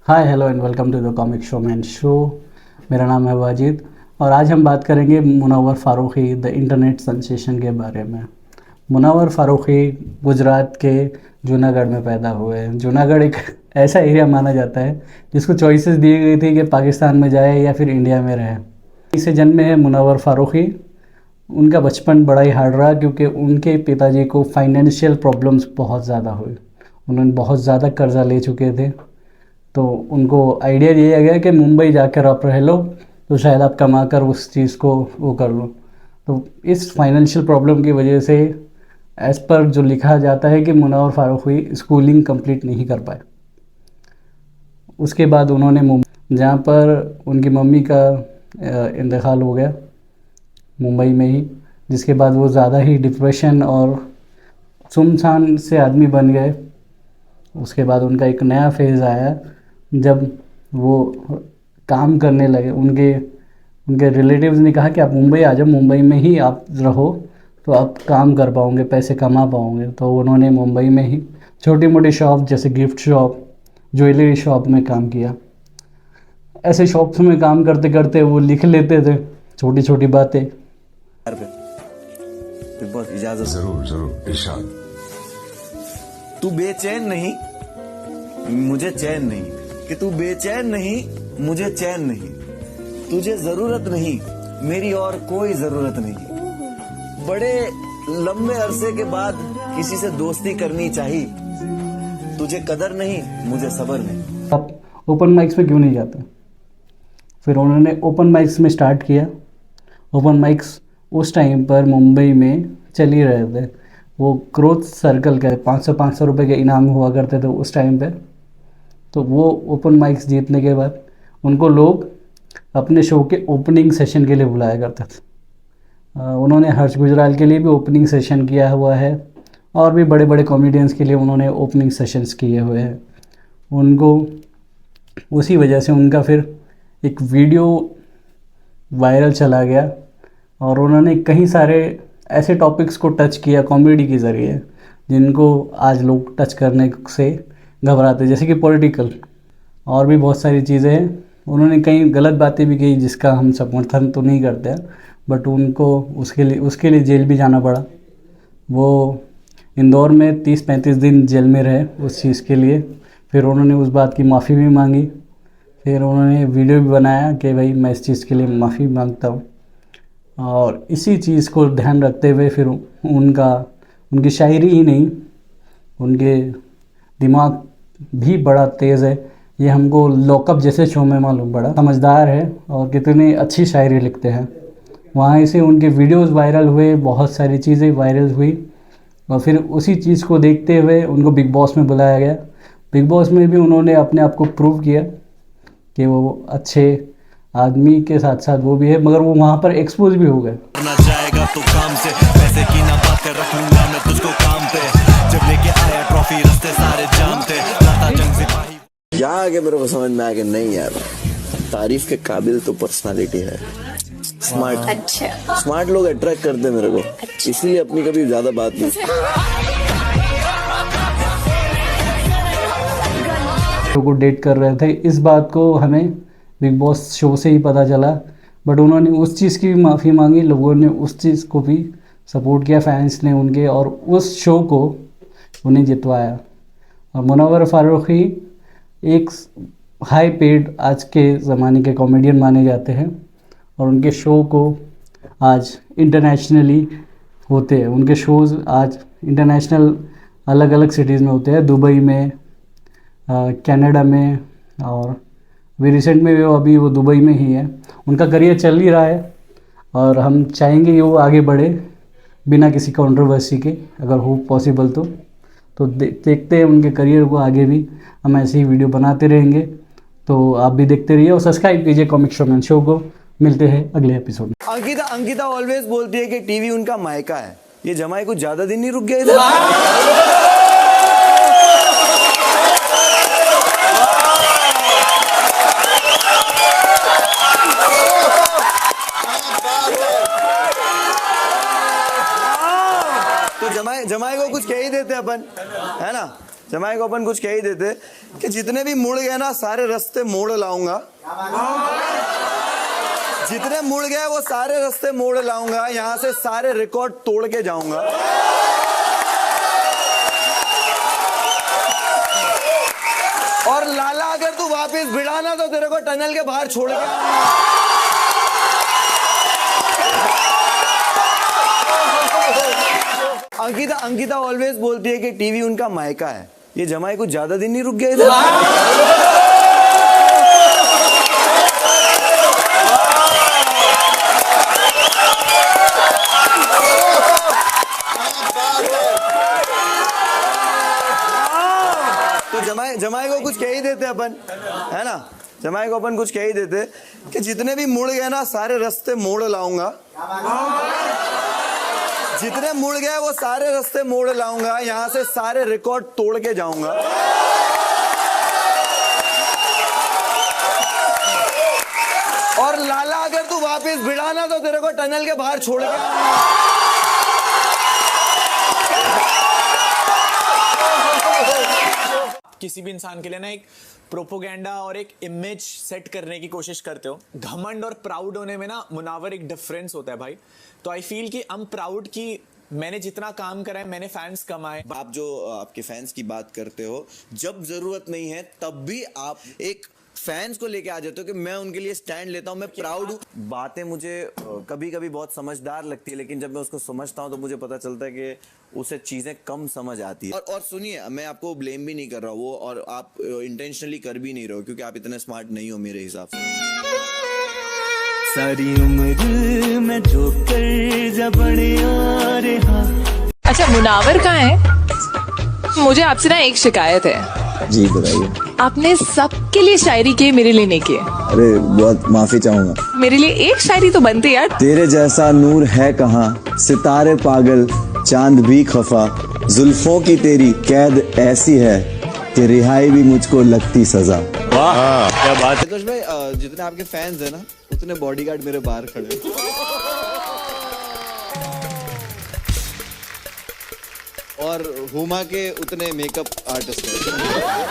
Hi hello and welcome to the comic show man show. मेरा नाम है वाजिद और आज हम बात करेंगे Munawar Faruqui the internet sensation के बारे में। मुनव्वर फ़ारूक़ी गुजरात के जूनागढ़ में पैदा हुए। जूनागढ़ एक ऐसा एरिया माना जाता है जिसको चॉइसेस दी गई थी कि पाकिस्तान में जाए या फिर इंडिया में रहे। इसे जन्म है मुनव्वर फ़ारूक़ी। उनका बचपन बड़ा ही हार्ड रहा क्योंकि उनके पिताजी को फाइनेंशियल प्रॉब्लम्स बहुत ज़्यादा हुई। उन्होंने बहुत ज़्यादा कर्जा ले चुके थे, तो उनको आइडिया दिया गया कि मुंबई जाकर आप रह लो तो शायद आप कमा कर उस चीज़ को वो कर लो। तो इस फाइनेंशियल प्रॉब्लम की वजह से एज़ पर जो लिखा जाता है कि मुनव्वर फ़ारूक़ी स्कूलिंग कंप्लीट नहीं कर पाए। उसके बाद उन्होंने मुंबई, जहाँ पर उनकी मम्मी का इंतकाल हो गया मुंबई में ही, जिसके बाद वो ज़्यादा ही डिप्रेशन और सुनसान से आदमी बन गए। उसके बाद उनका एक नया फेज़ आया जब वो काम करने लगे। उनके उनके रिलेटिव्स ने कहा कि आप मुंबई आ जाओ, मुंबई में ही आप रहो तो आप काम कर पाओगे, पैसे कमा पाओगे। तो उन्होंने मुंबई में ही छोटी मोटी शॉप जैसे गिफ्ट शॉप, ज्वेलरी शॉप में काम किया। ऐसे शॉप्स में काम करते करते वो लिख लेते थे छोटी छोटी बातें। बिग बॉस इजाजत। जरूर जरूर इरशाद। तू बेचैन नहीं, मुझे चैन नहीं, कि तू बेचैन नहीं, मुझे चैन नहीं, तुझे जरूरत नहीं, मेरी और कोई जरूरत नहीं। बड़े लंबे अरसे के बाद किसी से दोस्ती करनी चाहिए, तुझे कदर नहीं, मुझे सब्र नहीं। आप ओपन माइक्स में क्यों नहीं जाते? फिर उन्होंने ओपन माइक्स में स्टार्ट किया। ओपन माइक्स उस टाइम पर मुंबई में चल ही रहे थे। वो ग्रोथ सर्कल के 500 रुपए के इनाम हुआ करते थे उस टाइम पे। तो वो ओपन माइक्स जीतने के बाद उनको लोग अपने शो के ओपनिंग सेशन के लिए बुलाया करते थे। उन्होंने हर्ष गुजराल के लिए भी ओपनिंग सेशन किया हुआ है और भी बड़े बड़े कॉमेडियंस के लिए उन्होंने ओपनिंग सेशंस किए हुए हैं। उनको उसी वजह से उनका फिर एक वीडियो वायरल चला गया और उन्होंने कई सारे ऐसे टॉपिक्स को टच किया कॉमेडी के ज़रिए जिनको आज लोग टच करने से घबराते, जैसे कि पॉलिटिकल और भी बहुत सारी चीज़ें हैं। उन्होंने कई गलत बातें भी कही जिसका हम समर्थन तो नहीं करते हैं, बट उनको उसके लिए जेल भी जाना पड़ा। वो इंदौर में 30-35 दिन जेल में रहे उस चीज़ के लिए। फिर उन्होंने उस बात की माफ़ी भी मांगी। फिर उन्होंने वीडियो भी बनाया कि भाई मैं इस चीज़ के लिए माफ़ी मांगता हूँ। और इसी चीज़ को ध्यान रखते हुए फिर उनकी शायरी ही नहीं, उनके दिमाग भी बड़ा तेज़ है। ये हमको लॉकअप जैसे शो में मालूम पड़ा। समझदार है और कितनी अच्छी शायरी लिखते हैं। वहाँ से उनके वीडियोस वायरल हुए, बहुत सारी चीज़ें वायरल हुई और फिर उसी चीज़ को देखते हुए उनको बिग बॉस में बुलाया गया। बिग बॉस में भी उन्होंने अपने आप को प्रूव किया कि वो अच्छे आदमी के साथ साथ वो भी है, मगर वो वहाँ पर एक्सपोज भी हो गए। जाएगा तो काम से, पैसे की ना बात कर, रख लूंगा मैं तुझको काम पे। जब लेके आया ट्रॉफी रास्ते सारे जाम थे, लड़ता जंग सिपाही। यहाँ आगे मेरे को समझ में आया कि नहीं यार, तारीफ के काबिल तो पर्सनालिटी है। स्मार्ट, अच्छा स्मार्ट लोग अट्रैक्ट करते मेरे को, अच्छा। इसीलिए अपनी कभी ज्यादा बात नहीं। को डेट कर रहे थे, इस बात को हमें बिग बॉस शो से ही पता चला, बट उन्होंने उस चीज़ की भी माफ़ी मांगी। लोगों ने उस चीज़ को भी सपोर्ट किया, फैंस ने उनके, और उस शो को उन्हें जितवाया। और मुनव्वर फ़ारूक़ी एक हाई पेड आज के ज़माने के कॉमेडियन माने जाते हैं और उनके शो को आज इंटरनेशनली होते हैं। उनके शोज़ आज इंटरनेशनल अलग अलग सिटीज़ में होते हैं, दुबई में, कनाडा में, और अभी रिसेंट में अभी वो दुबई में ही है। उनका करियर चल ही रहा है और हम चाहेंगे कि वो आगे बढ़े बिना किसी कंट्रोवर्सी के, अगर हो पॉसिबल तो देखते हैं उनके करियर को आगे भी। हम ऐसे ही वीडियो बनाते रहेंगे, तो आप भी देखते रहिए और सब्सक्राइब कीजिए कॉमिक शो मैन शो को। मिलते हैं अगले एपिसोड में। अंकिता ऑलवेज बोलती है कि टीवी उनका मायका है। ये जमाई कुछ ज्यादा दिन नहीं रुक गया इधर। तो जमाई को कुछ कह ही देते अपन, है ना? जमाई को अपन कुछ कह ही देते कि जितने भी मुड़ गए ना सारे रास्ते मोड़ लाऊंगा, जितने मुड़ गए वो सारे रास्ते मोड़ लाऊंगा, यहां से सारे रिकॉर्ड तोड़ के जाऊंगा। और लाला अगर तू वापस भिड़ाना तो तेरे को टनल के बाहर छोड़ के आऊंगा। अंकिता ऑलवेज बोलती है कि टीवी उनका मायका है। ये जमाई कुछ ज्यादा दिन नहीं रुक गया इधर। तो जमाई को कुछ कह ही देते अपन, है ना? जमाई को अपन कुछ कह ही देते कि जितने भी मुड़ गए ना सारे रास्ते मोड़ लाऊंगा, जितने मुड़ गए वो सारे रास्ते मोड़ लाऊंगा, यहां से सारे रिकॉर्ड तोड़ के जाऊंगा। और लाला अगर तू वापस भिड़ाना तो तेरे को टनल के बाहर छोड़ के आऊंगा। किसी भी इंसान के लिए ना एक प्रोपोगेंडा और एक इमेज सेट करने की कोशिश करते हो। घमंड और प्राउड होने में ना मुनावर एक डिफरेंस होता है भाई। तो आई फील कि आई एम प्राउड कि मैंने जितना काम करा है, मैंने फैंस कमाए। आप जो आपके फैंस की बात करते हो, जब जरूरत नहीं है तब भी आप एक फैंस को लेके आ जाते हो कि मैं उनके लिए स्टैंड लेता हूं, मैं प्राउड हूं। बातें मुझे कभी कभी बहुत समझदार लगती है, लेकिन जब मैं उसको समझता हूं तो मुझे पता चलता है कि उसे चीजें कम समझ आती है। और सुनिए, मैं आपको ब्लेम भी नहीं कर रहा हूं वो, और आप इंटेंशनली कर भी नहीं रहे हो, क्योंकि आप इतने स्मार्ट नहीं हो मेरे हिसाब से। सारी उम्र में जो कर जबड़े आ रहा। अच्छा, मुनावर कहाँ है? मुझे आपसे ना एक शिकायत है। जी बताइए। आपने सबके लिए शायरी की, मेरे लिए नहीं की। अरे बहुत माफी चाहूंगा। मेरे लिए एक शायरी तो बनती यार। तेरे जैसा नूर है कहाँ, सितारे पागल चांद भी खफा, जुल्फों की तेरी कैद ऐसी है कि रिहाई भी मुझको लगती सजा। वाह क्या बात है। संतोष भाई, जितने आपके फैंस है ना उतने बॉडीगार्ड मेरे बाहर खड़े हैं। और हुमा के उतने मेकअप आर्टिस्ट हैं।